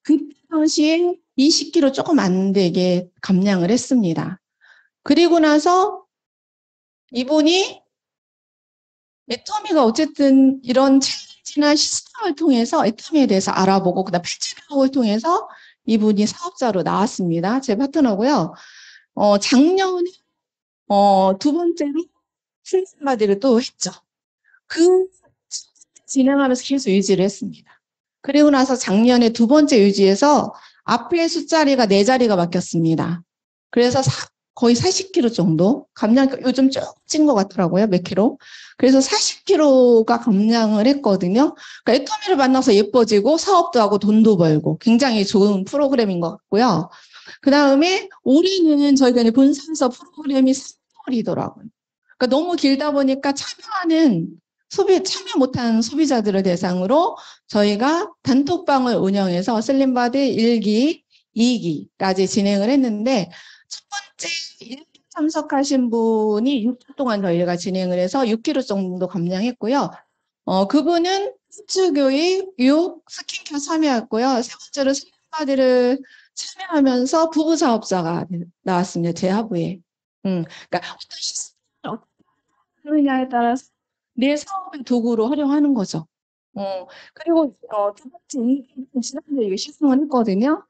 그 당시에 20kg 조금 안 되게 감량을 했습니다. 그리고 나서 이분이 애터미가 어쨌든 이런 챌린지나 시스템을 통해서 애터미에 대해서 알아보고 그다음 필지교육을 통해서 이분이 사업자로 나왔습니다. 제 파트너고요. 작년에 두 번째로 슬림바디를 또 했죠. 그 진행하면서 계속 유지를 했습니다. 그리고 나서 작년에 두 번째 유지해서 앞에 숫자리가 네 자리가 바뀌었습니다. 그래서 거의 40kg 정도 감량 요즘 쭉 찐 것 같더라고요. 몇 킬로. 그래서 40kg가 감량을 했거든요. 그러니까 애터미를 만나서 예뻐지고 사업도 하고 돈도 벌고 굉장히 좋은 프로그램인 것 같고요. 그 다음에 올해는 저희가 본사에서 프로그램이 3개월이더라고요. 그러니까 너무 길다 보니까 참여 못한 소비자들을 대상으로 저희가 단톡방을 운영해서 슬림바디 1기, 2기까지 진행을 했는데 첫 번째 1기 참석하신 분이 6주 동안 저희가 진행을 해서 6kg 정도 감량했고요. 그분은 헬스교육, 유혹, 스킨케어 참여했고요. 세 번째로 슬림바디를 참여하면서 부부 사업자가 나왔습니다. 제 하부에. 그러니까 어떤 시스템을 어떻게 하느냐에 따라서 내 사업의 도구로 활용하는 거죠. 그리고 두 번째 지난주에 이게 시승을 했거든요.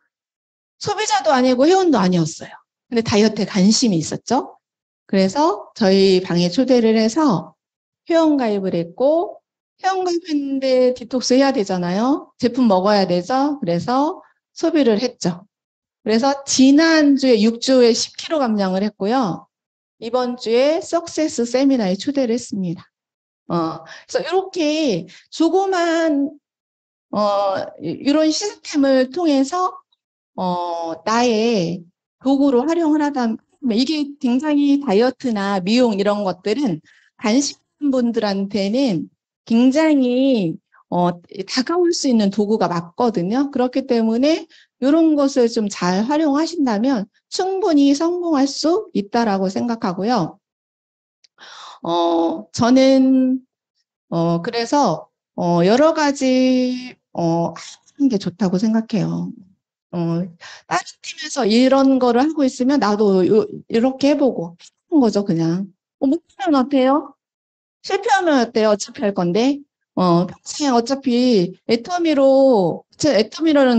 소비자도 아니고 회원도 아니었어요. 근데 다이어트에 관심이 있었죠. 그래서 저희 방에 초대를 해서 회원 가입을 했고 회원 가입했는데 디톡스 해야 되잖아요. 제품 먹어야 되죠. 그래서 소비를 했죠. 그래서 지난주에 6주에 10kg 감량을 했고요. 이번 주에 석세스 세미나에 초대를 했습니다. 그래서 이렇게 조그만 이런 시스템을 통해서 나의 도구로 활용을 하다 이게 굉장히 다이어트나 미용 이런 것들은 관심 있는 분들한테는 굉장히 다가올 수 있는 도구가 맞거든요. 그렇기 때문에 이런 것을 좀 잘 활용하신다면 충분히 성공할 수 있다라고 생각하고요. 저는 그래서 여러 가지 하는 게 좋다고 생각해요. 다른 팀에서 이런 거를 하고 있으면 나도 이렇게 해보고 하는 거죠, 그냥. 못하면 어때요? 실패하면 어때요? 어차피 할 건데. 평생 어차피 애터미라는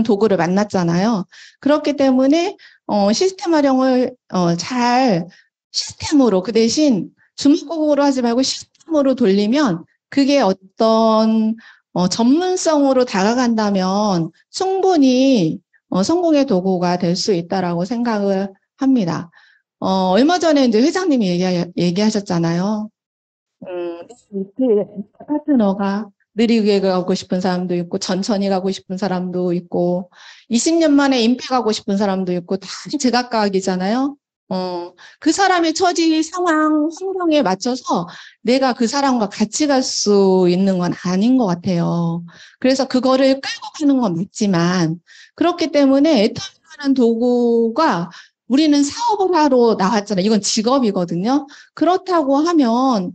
도구를 만났잖아요. 그렇기 때문에 시스템 활용을 잘 시스템으로 그 대신 주먹구구로 하지 말고 시스템으로 돌리면 그게 어떤 전문성으로 다가간다면 충분히 성공의 도구가 될 수 있다라고 생각을 합니다. 얼마 전에 이제 회장님이 얘기하셨잖아요. 밑에 파트너가 느리게 가고 싶은 사람도 있고, 천천히 가고 싶은 사람도 있고, 20년 만에 임팩 가고 싶은 사람도 있고, 다 제각각이잖아요. 그 사람의 처지, 상황, 환경에 맞춰서 내가 그 사람과 같이 갈 수 있는 건 아닌 것 같아요. 그래서 그거를 끌고 가는 건 맞지만, 그렇기 때문에 애터미라는 도구가 우리는 사업을 하러 나왔잖아요. 이건 직업이거든요. 그렇다고 하면,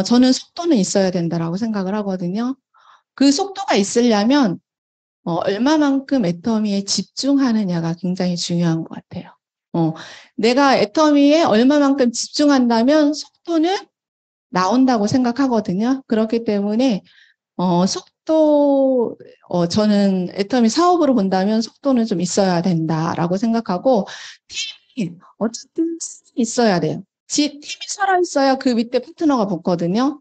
저는 속도는 있어야 된다라고 생각을 하거든요. 그 속도가 있으려면, 얼마만큼 애터미에 집중하느냐가 굉장히 중요한 것 같아요. 내가 애터미에 얼마만큼 집중한다면 속도는 나온다고 생각하거든요. 그렇기 때문에, 속도, 저는 애터미 사업으로 본다면 속도는 좀 있어야 된다라고 생각하고, 팀이 어쨌든 있어야 돼요. 팀이 살아있어야 그 밑에 파트너가 붙거든요.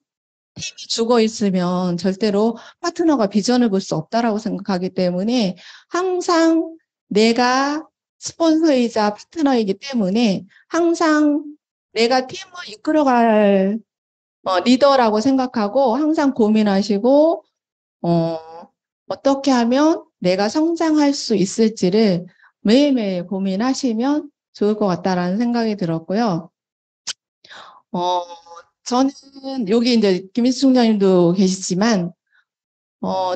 팀이 죽어 있으면 절대로 파트너가 비전을 볼 수 없다라고 생각하기 때문에 항상 내가 스폰서이자 파트너이기 때문에 항상 내가 팀을 이끌어갈 리더라고 생각하고 항상 고민하시고 어떻게 하면 내가 성장할 수 있을지를 매일매일 고민하시면 좋을 것 같다라는 생각이 들었고요. 저는 여기 이제 김희수 총장님도 계시지만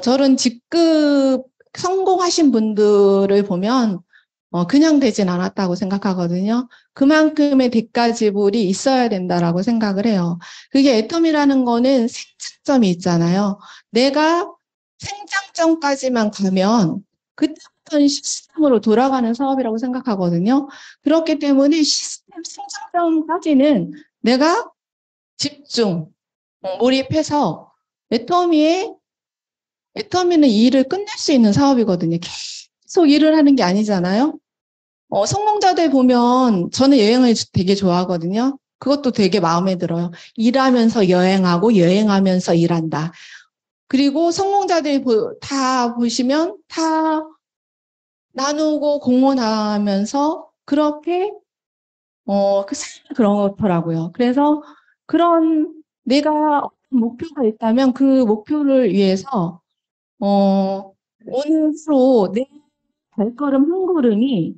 저런 직급 성공하신 분들을 보면 그냥 되진 않았다고 생각하거든요. 그만큼의 대가 지불이 있어야 된다라고 생각을 해요. 그게 애텀이라는 거는 생장점이 있잖아요. 내가 생장점까지만 가면 그때부터는 시스템으로 돌아가는 사업이라고 생각하거든요. 그렇기 때문에 시스템 생장점까지는 내가 집중, 몰입해서 애터미는 이 일을 끝낼 수 있는 사업이거든요. 계속 일을 하는 게 아니잖아요. 성공자들 보면 저는 여행을 되게 좋아하거든요. 그것도 되게 마음에 들어요. 일하면서 여행하고 여행하면서 일한다. 그리고 성공자들 다 보시면 다 나누고 공헌하면서 그렇게 그 삶이 그런 거더라고요. 그래서 그런 내가 어떤 목표가 있다면 그 목표를 위해서 오늘로 내 발걸음 한 걸음이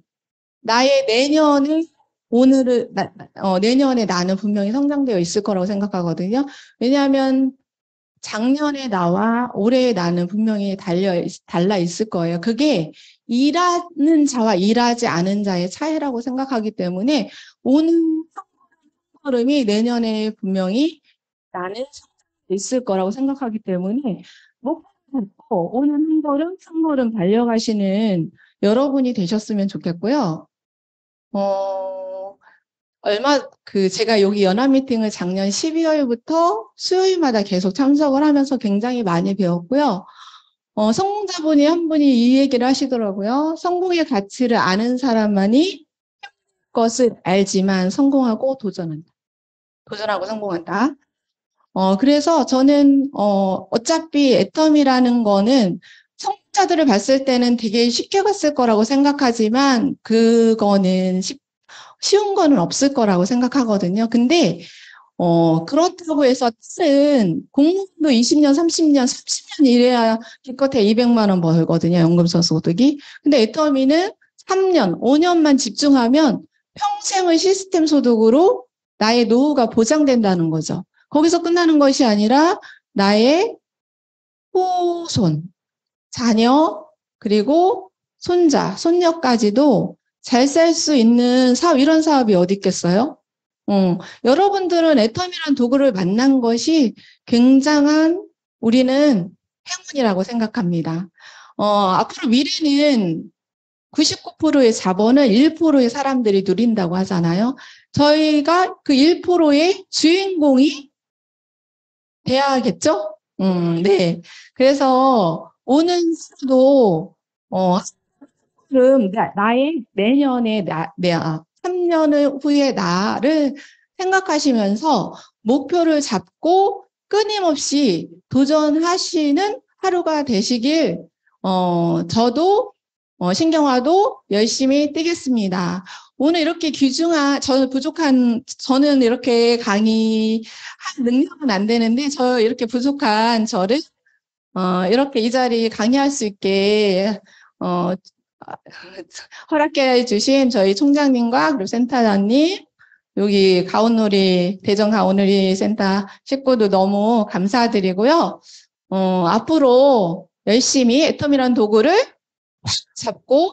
나의 내년에 나는 분명히 성장되어 있을 거라고 생각하거든요. 왜냐하면 작년에 나와 올해의 나는 분명히 달라 있을 거예요. 그게 일하는 자와 일하지 않은 자의 차이라고 생각하기 때문에 오늘 걸음이 내년에 분명히 나는 있을 거라고 생각하기 때문에 목표 잡고 오늘 한 걸음 달려가시는 여러분이 되셨으면 좋겠고요. 제가 여기 연합 미팅을 작년 12월부터 수요일마다 계속 참석을 하면서 굉장히 많이 배웠고요. 성공자분이 한 분이 이 얘기를 하시더라고요. 성공의 가치를 아는 사람만이 것을 알지만 성공하고 도전하고 성공한다. 그래서 저는, 어차피 애텀이라는 거는 성공자들을 봤을 때는 되게 쉽게 봤을 거라고 생각하지만, 그거는 쉬운 거는 없을 거라고 생각하거든요. 근데 그렇다고 해서 다른 공무원도 20년, 30년, 30년 일해야 기껏해 200만 원 벌거든요. 연금소득이. 근데 애터미는 3년, 5년만 집중하면 평생을 시스템 소득으로 나의 노후가 보장된다는 거죠. 거기서 끝나는 것이 아니라 나의 후손, 자녀, 그리고 손자, 손녀까지도 잘 살 수 있는 사업, 이런 사업이 어디 있겠어요? 여러분들은 애텀이란 도구를 만난 것이 굉장한 우리는 행운이라고 생각합니다. 앞으로 미래는 99%의 자본을 1%의 사람들이 누린다고 하잖아요. 저희가 그 1%의 주인공이 돼야겠죠? 네. 그래서 오는 수도, 그럼 나의 내년에 3년 후에 나를 생각하시면서 목표를 잡고 끊임없이 도전하시는 하루가 되시길, 저도, 신경화도 열심히 뛰겠습니다. 오늘 이렇게 저는 이렇게 강의할 능력은 안 되는데, 이렇게 부족한 저를, 이렇게 이 자리 강의할 수 있게, 어, 허락해 주신 저희 총장님과 그리고 센터장님, 여기 대전 가온누리 센터 식구도 너무 감사드리고요. 앞으로 열심히 애텀이란 도구를 잡고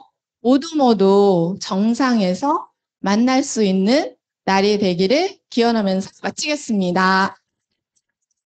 모두 정상에서 만날 수 있는 날이 되기를 기원하면서 마치겠습니다.